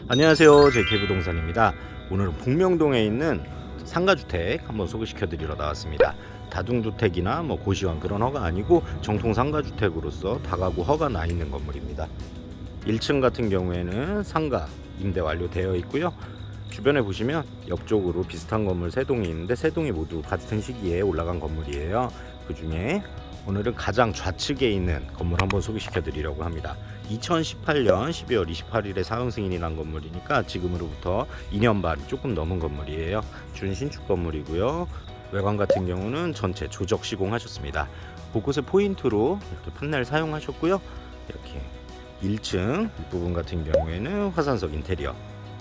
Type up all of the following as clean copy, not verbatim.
안녕하세요, JK부동산입니다. 오늘은 복명동에 있는 상가주택 한번 소개시켜 드리러 나왔습니다. 다중주택이나 고시원 그런 허가 아니고 정통 상가주택으로서 다가구 허가 나 있는 건물입니다. 1층 같은 경우에는 상가 임대 완료되어 있고요. 주변에 보시면 옆쪽으로 비슷한 건물 3동이 있는데 3동이 모두 같은 시기에 올라간 건물이에요. 그 중에 오늘은 가장 좌측에 있는 건물 한번 소개시켜 드리려고 합니다. 2018년 12월 28일에 사용 승인이 난 건물이니까 지금으로부터 2년 반 조금 넘은 건물이에요. 준신축 건물이고요. 외관 같은 경우는 전체 조적 시공하셨습니다. 곳곳에 포인트로 이렇게 판넬 사용하셨고요. 이렇게 1층 부분 같은 경우에는 화산석 인테리어,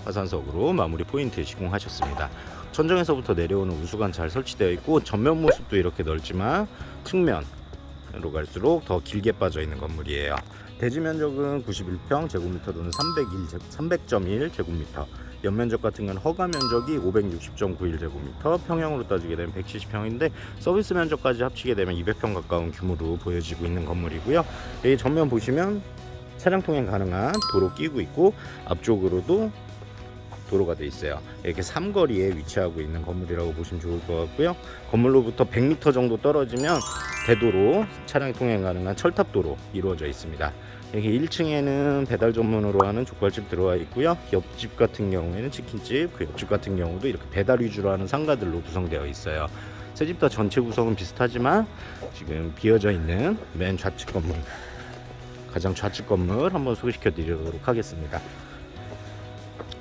화산석으로 마무리 포인트 시공하셨습니다. 천정에서부터 내려오는 우수관 잘 설치되어 있고 전면 모습도 이렇게 넓지만 측면으로 갈수록 더 길게 빠져 있는 건물이에요. 대지 면적은 91평 제곱미터 또는 300.1 제곱미터, 연면적 같은 건 허가 면적이 560.91 제곱미터, 평형으로 따지게 되면 170평인데 서비스 면적까지 합치게 되면 200평 가까운 규모로 보여지고 있는 건물이고요. 여기 전면 보시면 차량 통행 가능한 도로 끼고 있고 앞쪽으로도 도로가 돼 있어요. 이렇게 삼거리에 위치하고 있는 건물이라고 보시면 좋을 것 같고요. 건물로부터 100m 정도 떨어지면 대도로 차량 통행 가능한 철탑도로 이루어져 있습니다. 여기 1층에는 배달 전문으로 하는 족발집 들어와 있고요. 옆집 같은 경우에는 치킨집, 그 옆집 같은 경우도 이렇게 배달 위주로 하는 상가들로 구성되어 있어요. 세 집 다 전체 구성은 비슷하지만 지금 비어져 있는 맨 좌측 건물, 가장 좌측 건물 한번 소개시켜 드리도록 하겠습니다.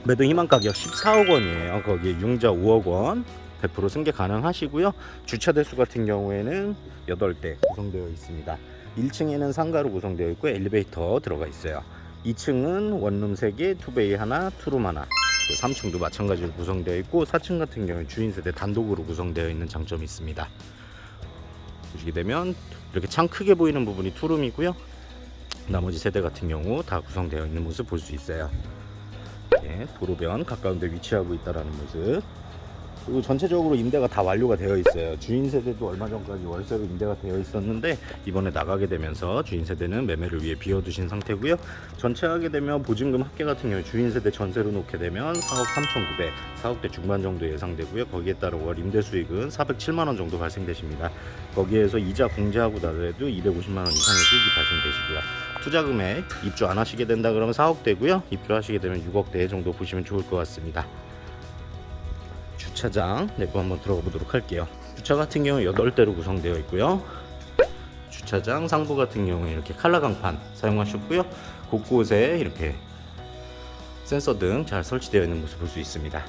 매도 희망 가격 14억 원이에요. 거기에 융자 5억 원 100% 승계 가능하시고요. 주차 대수 같은 경우에는 8대 구성되어 있습니다. 1층에는 상가로 구성되어 있고 엘리베이터 들어가 있어요. 2층은 원룸 3개, 투베이 하나, 투룸 하나, 3층도 마찬가지로 구성되어 있고 4층 같은 경우는 주인 세대 단독으로 구성되어 있는 장점이 있습니다. 보시게 되면 이렇게 창 크게 보이는 부분이 투룸이고요. 나머지 세대 같은 경우 다 구성되어 있는 모습 볼 수 있어요. 도로변 가까운 데 위치하고 있다는 모습. 그리고 전체적으로 임대가 다 완료가 되어 있어요. 주인 세대도 얼마 전까지 월세로 임대가 되어 있었는데 이번에 나가게 되면서 주인 세대는 매매를 위해 비워두신 상태고요. 전체 하게 되면 보증금 합계 같은 경우 주인 세대 전세로 놓게 되면 4억 3,900, 4억대 중반 정도 예상되고요. 거기에 따라 월 임대 수익은 407만 원 정도 발생되십니다. 거기에서 이자 공제하고 나더라도 250만 원 이상의 수익이 발생되시고요. 투자 금액 입주 안 하시게 된다 그러면 4억대고요. 입주하시게 되면 6억대 정도 보시면 좋을 것 같습니다. 주차장 내부 한번 들어가 보도록 할게요. 주차 같은 경우 8대로 구성되어 있고요. 주차장 상부 같은 경우에 이렇게 칼라 강판 사용하셨고요. 곳곳에 이렇게 센서 등 잘 설치되어 있는 모습 볼 수 있습니다.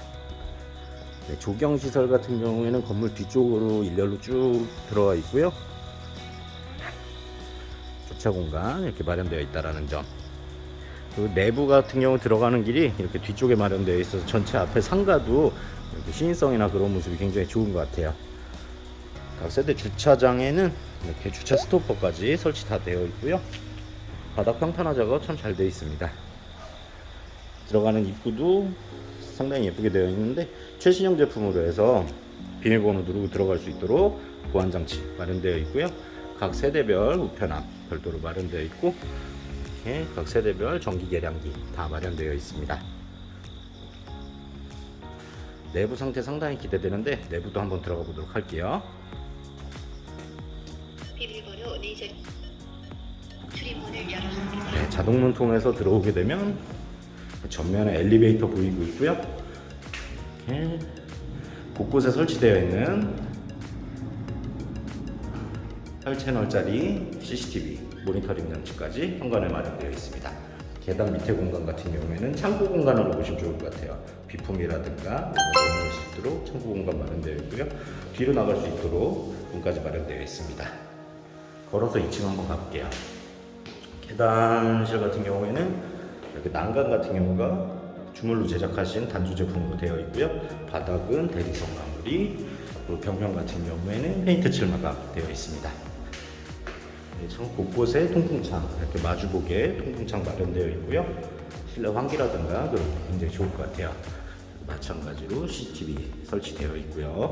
조경 시설 같은 경우에는 건물 뒤쪽으로 일렬로 쭉 들어와 있고요. 주차 공간 이렇게 마련되어 있다라는 점. 그리고 내부 같은 경우 들어가는 길이 이렇게 뒤쪽에 마련되어 있어서 전체 앞에 상가도 이렇게 시인성이나 그런 모습이 굉장히 좋은 것 같아요. 각 세대 주차장에는 이렇게 주차 스토퍼까지 설치 다 되어 있고요. 바닥 평탄화 작업 참 잘 되어 있습니다. 들어가는 입구도 상당히 예쁘게 되어 있는데 최신형 제품으로 해서 비밀번호 누르고 들어갈 수 있도록 보안장치 마련되어 있고요. 각 세대별 우편함 별도로 마련되어 있고 각 세대별 전기 계량기 다 마련되어 있습니다. 내부 상태 상당히 기대되는데 내부도 한번 들어가 보도록 할게요. 비밀번호 내전 출입문을 열어줍니다. 자동문 통해서 들어오게 되면 전면에 엘리베이터 보이고 있고요. 곳곳에 설치되어 있는 8채널짜리 CCTV 모니터링 장치까지 현관에 마련되어 있습니다. 계단 밑에 공간 같은 경우에는 창고 공간으로 보시면 좋을 것 같아요. 비품이라든가 넣을 수 있도록 창고 공간 마련되어 있고요. 뒤로 나갈 수 있도록 문까지 마련되어 있습니다. 걸어서 2층 한번 가볼게요. 계단실 같은 경우에는 이렇게 난간 같은 경우가 주물로 제작하신 단조 제품으로 되어 있고요. 바닥은 대리석 마무리, 그리고 벽면 같은 경우에는 페인트 칠 마감 되어 있습니다. 참 곳곳에 통풍창 이렇게 마주보게 통풍창 마련되어 있고요. 실내 환기라든가 그런 게 굉장히 좋을 것 같아요. 마찬가지로 CCTV 설치되어 있고요.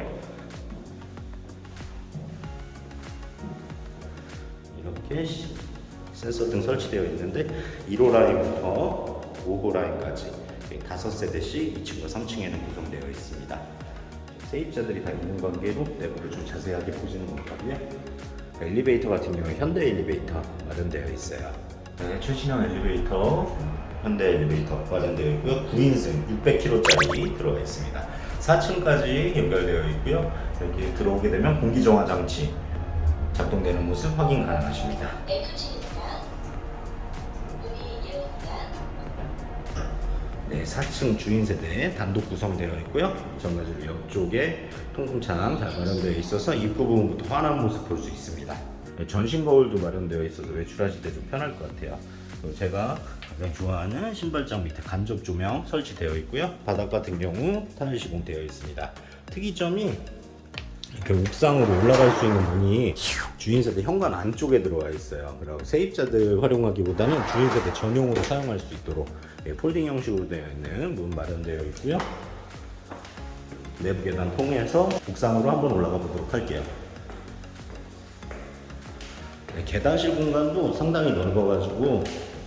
이렇게 센서 등 설치되어 있는데 1호 라인부터 5호 라인까지 이렇게 5세대씩 2층과 3층에는 구성되어 있습니다. 세입자들이 다 있는 관계로 내부를 좀 자세하게 보시는 건가고요. 엘리베이터 같은 경우에 현대 엘리베이터 마련되어 있어요. 네, 최신형 엘리베이터, 현대 엘리베이터 마련되어 있고요. 9인승 600kg짜리 들어가 있습니다. 4층까지 연결되어 있고요. 여기 들어오게 되면 공기정화 장치 작동되는 모습 확인 가능하십니다. 네, 4층 주인 세대 단독 구성되어 있고요. 전가지로 옆쪽에 통풍창 잘 마련되어 있어서 입구 부분부터 환한 모습 볼 수 있습니다. 네, 전신 거울도 마련되어 있어서 외출하실 때 좀 편할 것 같아요. 그리고 제가 가장 좋아하는 신발장 밑에 간접 조명 설치되어 있고요. 바닥 같은 경우 타일 시공되어 있습니다. 특이점이 이렇게 옥상으로 올라갈 수 있는 문이 주인세대 현관 안쪽에 들어와 있어요. 그리고 세입자들 활용하기보다는 주인세대 전용으로 사용할 수 있도록 폴딩 형식으로 되어 있는 문 마련되어 있고요. 내부 계단 통해서 옥상으로 한번 올라가 보도록 할게요. 네, 계단실 공간도 상당히 넓어가지고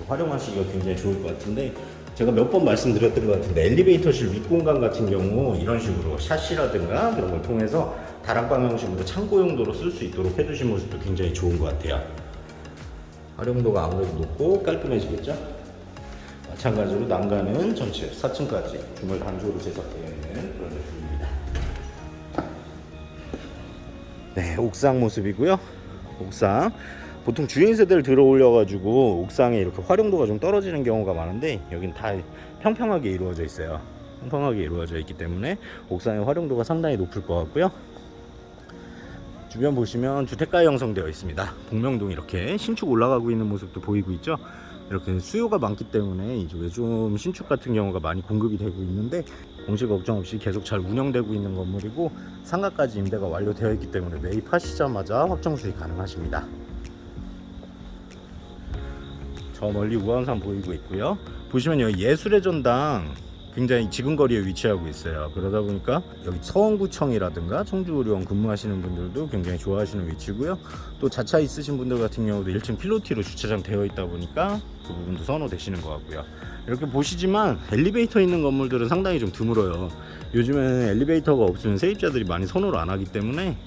활용하시기가 굉장히 좋을 것 같은데, 제가 몇 번 말씀드렸던 것 같은데 엘리베이터실 윗공간 같은 경우 이런 식으로 샤시라든가 그런 걸 통해서 다락방 형식으로 창고 용도로 쓸 수 있도록 해주신 모습도 굉장히 좋은 것 같아요. 활용도가 아무래도 높고 깔끔해지겠죠? 마찬가지로 난간은 전체 4층까지 주물 단조로 제작되어 있는 그런 제품입니다. 네, 옥상 모습이고요. 옥상 보통 주인 세대를 들어 올려가지고 옥상에 이렇게 활용도가 좀 떨어지는 경우가 많은데 여긴 다 평평하게 이루어져 있어요. 평평하게 이루어져 있기 때문에 옥상의 활용도가 상당히 높을 것 같고요. 주변 보시면 주택가 형성되어 있습니다. 복명동 이렇게 신축 올라가고 있는 모습도 보이고 있죠. 이렇게 수요가 많기 때문에 이쪽에 좀 신축 같은 경우가 많이 공급이 되고 있는데 공실 걱정 없이 계속 잘 운영되고 있는 건물이고 상가까지 임대가 완료되어 있기 때문에 매입하시자마자 확정 수익 가능하십니다. 저 멀리 우한산 보이고 있고요. 보시면 여기 예술의 전당 굉장히 지근거리에 위치하고 있어요. 그러다 보니까 여기 서원구청이라든가 청주의료원 근무하시는 분들도 굉장히 좋아하시는 위치고요. 또 자차 있으신 분들 같은 경우도 1층 필로티로 주차장 되어 있다 보니까 그 부분도 선호되시는 것 같고요. 이렇게 보시지만 엘리베이터 있는 건물들은 상당히 좀 드물어요. 요즘에는 엘리베이터가 없으면 세입자들이 많이 선호를 안 하기 때문에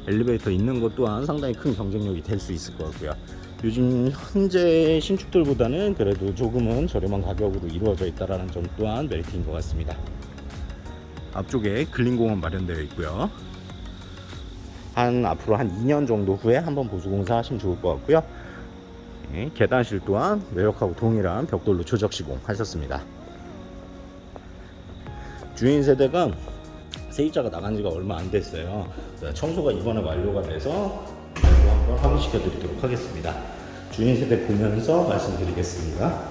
엘리베이터 있는 것 또한 상당히 큰 경쟁력이 될 수 있을 것 같고요. 요즘 현재 신축들보다는 그래도 조금은 저렴한 가격으로 이루어져 있다는 점 또한 메리트인 것 같습니다. 앞쪽에 근린공원 마련되어 있고요. 앞으로 한 2년 정도 후에 한번 보수공사 하시면 좋을 것 같고요. 계단실 또한 외벽하고 동일한 벽돌로 조적 시공하셨습니다. 주인 세대가 세입자가 나간 지가 얼마 안 됐어요. 청소가 이번에 완료가 돼서 한번 확인시켜 드리도록 하겠습니다. 주인 세대 보면서 말씀드리겠습니다.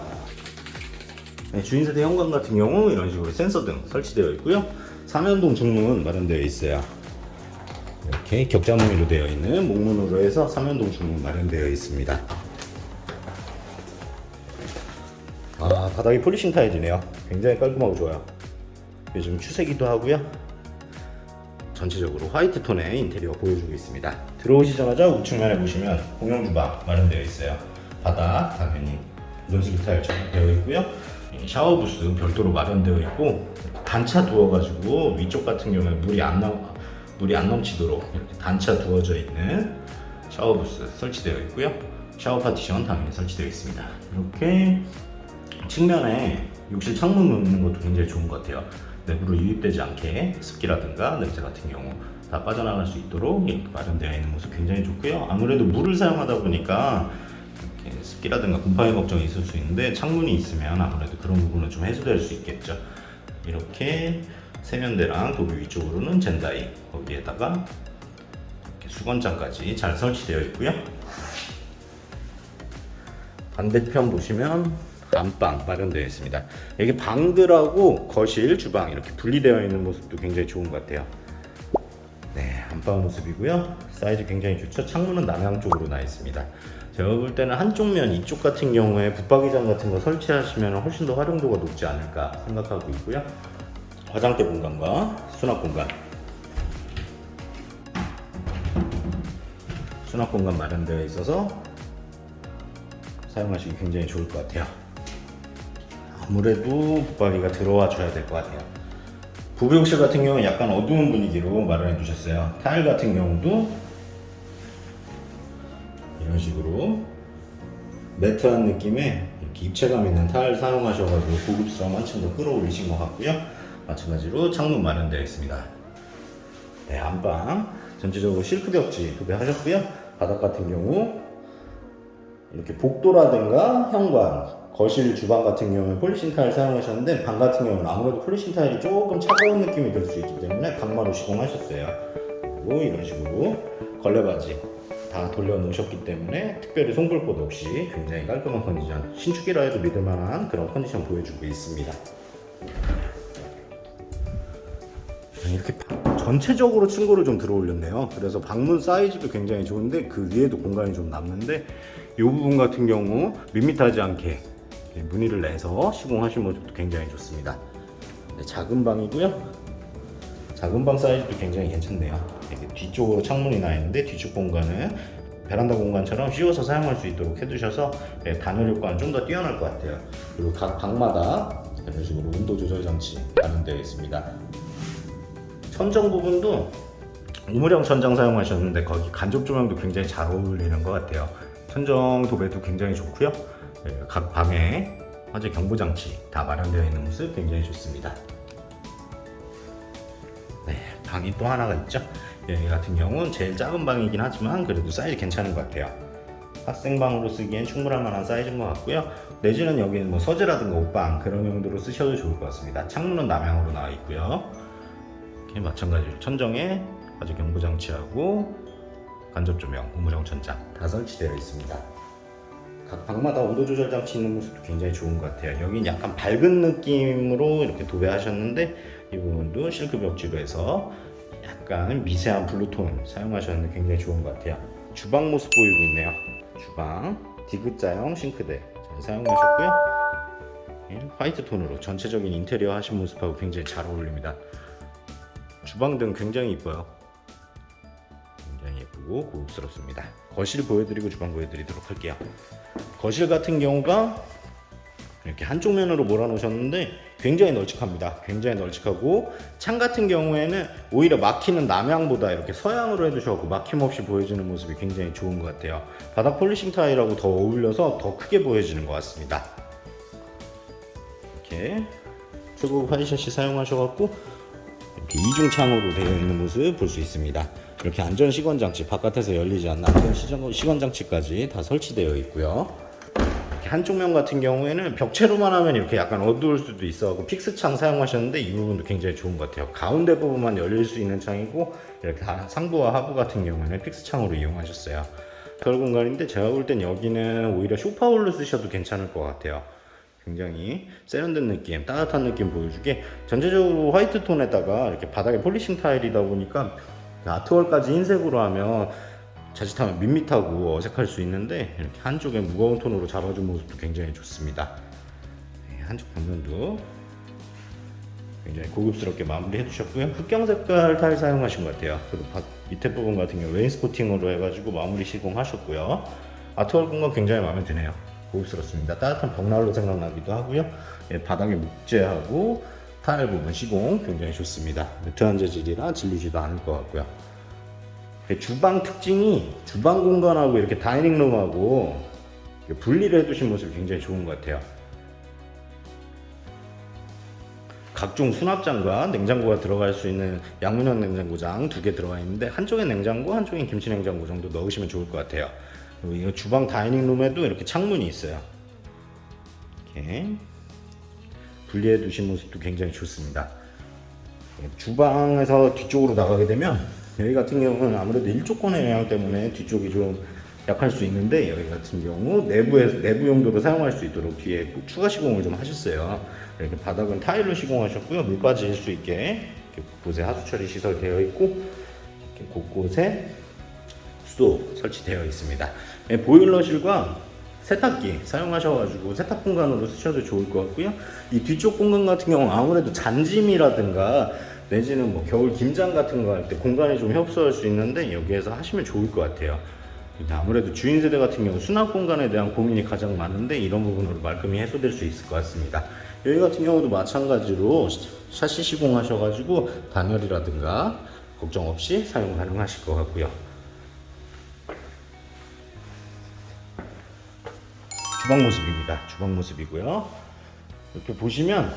네, 주인 세대 현관 같은 경우 이런 식으로 센서 등 설치되어 있고요. 삼연동 중문 마련되어 있어요. 이렇게 격자무늬로 되어 있는 목문으로 해서 삼연동 중문 마련되어 있습니다. 바닥이 폴리싱 타일이네요. 굉장히 깔끔하고 좋아요. 요즘 추세기도 하고요. 전체적으로 화이트 톤의 인테리어 보여주고 있습니다. 들어오시자마자 우측면에 보시면 공용주방 마련되어 있어요. 바닥 당연히 논스키 타일처럼 되어 있고요. 샤워 부스 별도로 마련되어 있고 단차 두어가지고 위쪽 같은 경우에 물이 안 넘치도록 이렇게 단차 두어져 있는 샤워 부스 설치되어 있고요. 샤워 파티션 당연히 설치되어 있습니다. 이렇게 측면에 욕실 창문 놓는 것도 굉장히 좋은 것 같아요. 내부로 유입되지 않게 습기라든가 냄새 같은 경우 다 빠져나갈 수 있도록 이렇게 마련되어 있는 모습 굉장히 좋고요. 아무래도 물을 사용하다 보니까 이렇게 습기라든가 곰팡이 걱정이 있을 수 있는데 창문이 있으면 아무래도 그런 부분은 좀 해소될 수 있겠죠. 이렇게 세면대랑 도배 위쪽으로는 젠다이, 거기에다가 이렇게 수건장까지 잘 설치되어 있고요. 반대편 보시면 안방 마련되어 있습니다. 여기 방들하고 거실, 주방 이렇게 분리되어 있는 모습도 굉장히 좋은 것 같아요. 네, 안방 모습이고요. 사이즈 굉장히 좋죠. 창문은 남향 쪽으로 나 있습니다. 제가 볼 때는 한쪽 면 이쪽 같은 경우에 붙박이장 같은 거 설치하시면 훨씬 더 활용도가 높지 않을까 생각하고 있고요. 화장대 공간과 수납 공간, 수납 공간 마련되어 있어서 사용하시기 굉장히 좋을 것 같아요. 아무래도 붙박이가 들어와 줘야 될 것 같아요. 부부욕실 같은 경우는 약간 어두운 분위기로 마련해 두셨어요. 타일 같은 경우도 이런 식으로 매트한 느낌의 이렇게 입체감 있는 타일 사용하셔가지고 고급스러움 한층 더 끌어올리신 것 같고요. 마찬가지로 창문 마련되어 있습니다. 네, 안방 전체적으로 실크 벽지 도배하셨고요. 바닥 같은 경우 이렇게 복도라든가 현관, 거실, 주방 같은 경우는 폴리싱 타일 사용하셨는데 방 같은 경우는 아무래도 폴리싱 타일이 조금 차가운 느낌이 들 수 있기 때문에 강마루 시공하셨어요. 그리고 이런 식으로 걸레바지 다 돌려놓으셨기 때문에 특별히 송불꽃 없이 굉장히 깔끔한 컨디션, 신축이라 해도 믿을만한 그런 컨디션 보여주고 있습니다. 이렇게 전체적으로 층고를 좀 들어올렸네요. 그래서 방문 사이즈도 굉장히 좋은데 그 위에도 공간이 좀 남는데 이 부분 같은 경우 밋밋하지 않게 무늬를 내서 시공하신 모습도 굉장히 좋습니다. 네, 작은 방이고요. 작은 방 사이즈도 굉장히 괜찮네요. 이렇게 뒤쪽으로 창문이 나 있는데 뒤쪽 공간은 베란다 공간처럼 씌워서 사용할 수 있도록 해두셔서 단열 효과는 좀 더 뛰어날 것 같아요. 그리고 각 방마다 이런 식으로 온도 조절 장치 마련되어 있습니다. 천정 부분도 우물형 천장 사용하셨는데 거기 간접 조명도 굉장히 잘 어울리는 것 같아요. 천정 도배도 굉장히 좋고요. 각 방에 화재 경보 장치 다 마련되어 있는 모습 굉장히 좋습니다. 네, 방이 또 하나가 있죠. 여기 같은 경우는 제일 작은 방이긴 하지만 그래도 사이즈 괜찮은 것 같아요. 학생방으로 쓰기엔 충분할 만한 사이즈인 것 같고요. 내지는 여기는 뭐 서재라든가 옷방 그런 용도로 쓰셔도 좋을 것 같습니다. 창문은 남향으로 나와 있고요. 이렇게 마찬가지로 천정에 화재 경보 장치하고 간접 조명, 우물형 천장 다 설치되어 있습니다. 각 방마다 온도 조절 장치 있는 모습도 굉장히 좋은 것 같아요. 여긴 약간 밝은 느낌으로 이렇게 도배하셨는데 이 부분도 실크 벽지로 해서 약간 미세한 블루톤 사용하셨는데 굉장히 좋은 것 같아요. 주방 모습 보이고 있네요. 주방 디귿자형 싱크대 잘 사용하셨고요. 화이트 톤으로 전체적인 인테리어 하신 모습하고 굉장히 잘 어울립니다. 주방등 굉장히 이뻐요. 굉장히 예쁘고 고급스럽습니다. 거실 보여드리고 주방 보여드리도록 할게요. 거실 같은 경우가 이렇게 한쪽 면으로 몰아놓으셨는데 굉장히 널찍합니다. 굉장히 널찍하고 창 같은 경우에는 오히려 막히는 남향보다 이렇게 서향으로 해두셔서 막힘없이 보여지는 모습이 굉장히 좋은 것 같아요. 바닥 폴리싱 타일하고 더 어울려서 더 크게 보여지는 것 같습니다. 이렇게 최고급 화이셔시 사용하셔갖고 이렇게 이중창으로 되어 있는 모습 볼 수 있습니다. 이렇게 안전 시건 장치, 바깥에서 열리지 않는 안전 시건 장치까지 다 설치되어 있고요. 이렇게 한쪽 면 같은 경우에는 벽체로만 하면 이렇게 약간 어두울 수도 있어서 픽스 창 사용하셨는데 이 부분도 굉장히 좋은 것 같아요. 가운데 부분만 열릴 수 있는 창이고 이렇게 상부와 하부 같은 경우에는 픽스 창으로 이용하셨어요. 별 공간인데 제가 볼 땐 여기는 오히려 소파홀로 쓰셔도 괜찮을 것 같아요. 굉장히 세련된 느낌, 따뜻한 느낌 보여주게 전체적으로 화이트 톤에다가 이렇게 바닥에 폴리싱 타일이다 보니까 아트월까지 흰색으로 하면 자칫하면 밋밋하고 어색할 수 있는데 이렇게 한쪽에 무거운 톤으로 잡아준 모습도 굉장히 좋습니다. 한쪽 벽면도 굉장히 고급스럽게 마무리 해주셨고요. 흑경 색깔 타일 사용하신 것 같아요. 그리고 밑에 부분 같은 경우 레인스코팅으로 해가지고 마무리 시공하셨고요. 아트월 공간 굉장히 마음에 드네요. 고급스럽습니다. 따뜻한 벽난로 생각나기도 하고요. 바닥에 묵재하고 타일 부분 시공 굉장히 좋습니다. 매트한 재질이라 질리지도 않을 것 같고요. 주방 특징이 주방 공간하고 이렇게 다이닝룸하고 분리를 해두신 모습이 굉장히 좋은 것 같아요. 각종 수납장과 냉장고가 들어갈 수 있는 양문형 냉장고장 2개 들어가 있는데 한쪽엔 냉장고, 한쪽엔 김치 냉장고 정도 넣으시면 좋을 것 같아요. 그리고 이 주방 다이닝룸에도 이렇게 창문이 있어요. 이렇게 분리해 두신 모습도 굉장히 좋습니다. 주방에서 뒤쪽으로 나가게 되면 여기 같은 경우는 아무래도 일조권의 영향 때문에 뒤쪽이 좀 약할 수 있는데 여기 같은 경우 내부 용도로 사용할 수 있도록 뒤에 추가 시공을 좀 하셨어요. 이렇게 바닥은 타일로 시공하셨고요. 물 빠질 수 있게 곳곳에 하수 처리 시설 되어 있고 이렇게 곳곳에 수도 설치되어 있습니다. 보일러실과 세탁기 사용하셔가지고 세탁 공간으로 쓰셔도 좋을 것 같고요. 이 뒤쪽 공간 같은 경우 아무래도 잔짐이라든가 내지는 뭐 겨울 김장 같은 거 할 때 공간이 좀 협소할 수 있는데 여기에서 하시면 좋을 것 같아요. 아무래도 주인 세대 같은 경우 수납 공간에 대한 고민이 가장 많은데 이런 부분으로 말끔히 해소될 수 있을 것 같습니다. 여기 같은 경우도 마찬가지로 샤시 시공하셔가지고 단열이라든가 걱정 없이 사용 가능하실 것 같고요. 주방 모습입니다. 주방 모습이고요. 이렇게 보시면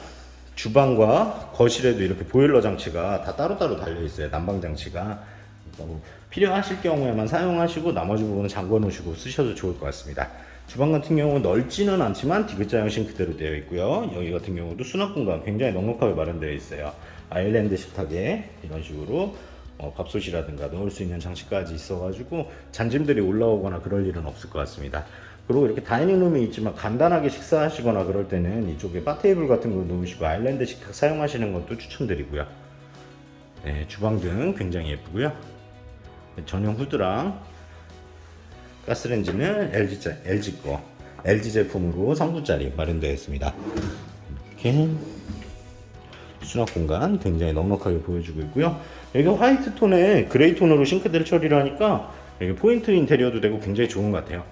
주방과 거실에도 이렇게 보일러 장치가 다 따로따로 달려 있어요. 난방 장치가. 뭐 필요하실 경우에만 사용하시고 나머지 부분은 잠궈 놓으시고 쓰셔도 좋을 것 같습니다. 주방 같은 경우는 넓지는 않지만 D자형 싱크대로 되어 있고요. 여기 같은 경우도 수납 공간 굉장히 넉넉하게 마련되어 있어요. 아일랜드 식탁에 이런 식으로 밥솥이라든가 넣을 수 있는 장치까지 있어가지고 잔짐들이 올라오거나 그럴 일은 없을 것 같습니다. 그리고 이렇게 다이닝룸이 있지만 간단하게 식사하시거나 그럴 때는 이쪽에 바 테이블 같은 거 놓으시고 아일랜드 식탁 사용하시는 것도 추천드리고요. 네, 주방등 굉장히 예쁘고요. 전용 후드랑 가스레인지는 LG 제품으로 3구짜리 마련되어 있습니다. 이렇게 수납 공간 굉장히 넉넉하게 보여주고 있고요. 여기가 화이트 톤에 그레이 톤으로 싱크대를 처리를 하니까 여기 포인트 인테리어도 되고 굉장히 좋은 것 같아요.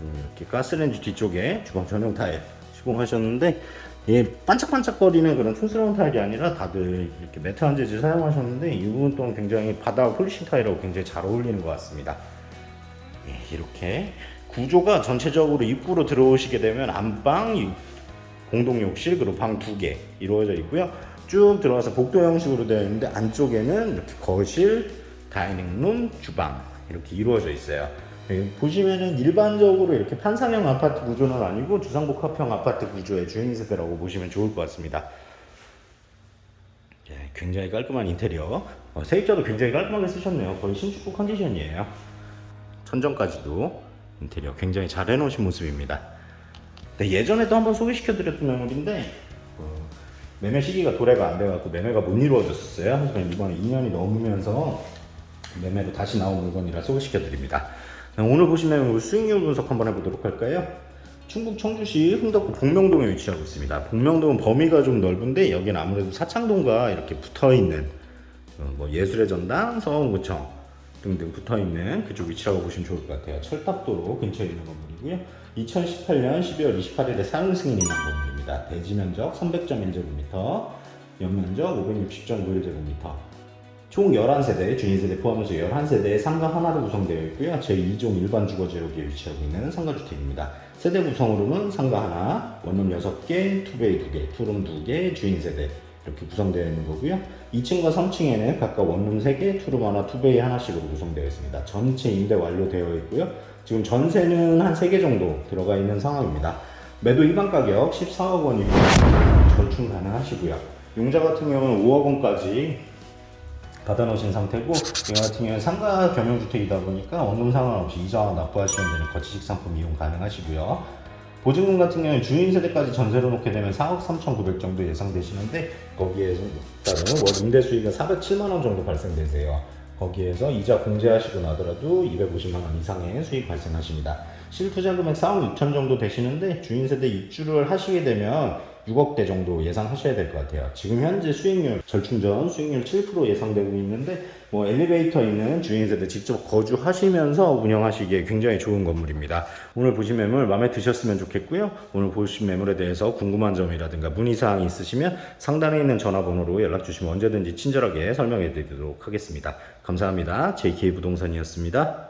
이렇게 가스레인지 뒤쪽에 주방 전용 타일 시공하셨는데 반짝반짝거리는 그런 촌스러운 타일이 아니라 다들 이렇게 매트한 재질 사용하셨는데 이 부분 또한 굉장히 바닥 폴리싱 타일하고 굉장히 잘 어울리는 것 같습니다. 이렇게 구조가 전체적으로 입구로 들어오시게 되면 안방, 공동 욕실 그리고 방 2개 이루어져 있고요. 쭉 들어가서 복도 형식으로 되어 있는데 안쪽에는 이렇게 거실, 다이닝룸, 주방 이렇게 이루어져 있어요. 보시면은 일반적으로 이렇게 판상형 아파트 구조는 아니고 주상복합형 아파트 구조의 주인 세대라고 보시면 좋을 것 같습니다. 굉장히 깔끔한 인테리어. 세입자도 굉장히 깔끔하게 쓰셨네요. 거의 신축구 컨디션이에요. 천정까지도 인테리어 굉장히 잘 해놓으신 모습입니다. 예전에도 한번 소개시켜 드렸던 매물인데 매매 시기가 도래가 안 돼갖고 매매가 못 이루어졌었어요. 하지만 이번에 2년이 넘으면서 매매로 다시 나온 물건이라 소개시켜 드립니다. 오늘 보신 매물 수익률 분석 한번 해보도록 할까요? 충북 청주시 흥덕구 복명동에 위치하고 있습니다. 복명동은 범위가 좀 넓은데 여기는 아무래도 사창동과 이렇게 붙어있는 뭐 예술의 전당, 서원구청 등등 붙어있는 그쪽 위치라고 보시면 좋을 것 같아요. 철탑도로 근처에 있는 건물이고요. 2018년 12월 28일에 사용 승인이 난 건물입니다. 대지 면적 300.1제곱미터, 연면적 560.91제곱미터, 총 11세대, 주인세대 포함해서 11세대의 상가 하나로 구성되어 있고요. 제2종 일반 주거지역에 위치하고 있는 상가주택입니다. 세대 구성으로는 상가 하나, 원룸 6개, 투베이 2개, 투룸 2개, 주인세대 이렇게 구성되어 있는 거고요. 2층과 3층에는 각각 원룸 3개, 투룸 하나, 투베이 하나씩으로 구성되어 있습니다. 전체 임대 완료되어 있고요. 지금 전세는 한 3개 정도 들어가 있는 상황입니다. 매도 일반 가격 14억 원이고 절충 가능하시고요. 용자 같은 경우는 5억 원까지 받아놓으신 상태고, 이 같은 경우는 상가 겸용주택이다 보니까 원룸 상관없이 이자와 납부하시면 되는 거치식 상품 이용 가능하시고요. 보증금 같은 경우는 주인 세대까지 전세로 놓게 되면 4억 3,900 정도 예상되시는데 거기에서 따르는 월 임대 수익은 407만 원 정도 발생되세요. 거기에서 이자 공제하시고 나더라도 250만 원 이상의 수익 발생하십니다. 실투자 금액 4억 6천 정도 되시는데 주인 세대 입주를 하시게 되면 6억대 정도 예상하셔야 될 것 같아요. 지금 현재 수익률, 절충전 수익률 7% 예상되고 있는데 뭐 엘리베이터 있는 주인세대 직접 거주하시면서 운영하시기에 굉장히 좋은 건물입니다. 오늘 보신 매물 마음에 드셨으면 좋겠고요. 오늘 보신 매물에 대해서 궁금한 점이라든가 문의사항이 있으시면 상단에 있는 전화번호로 연락 주시면 언제든지 친절하게 설명해 드리도록 하겠습니다. 감사합니다. JK 부동산이었습니다.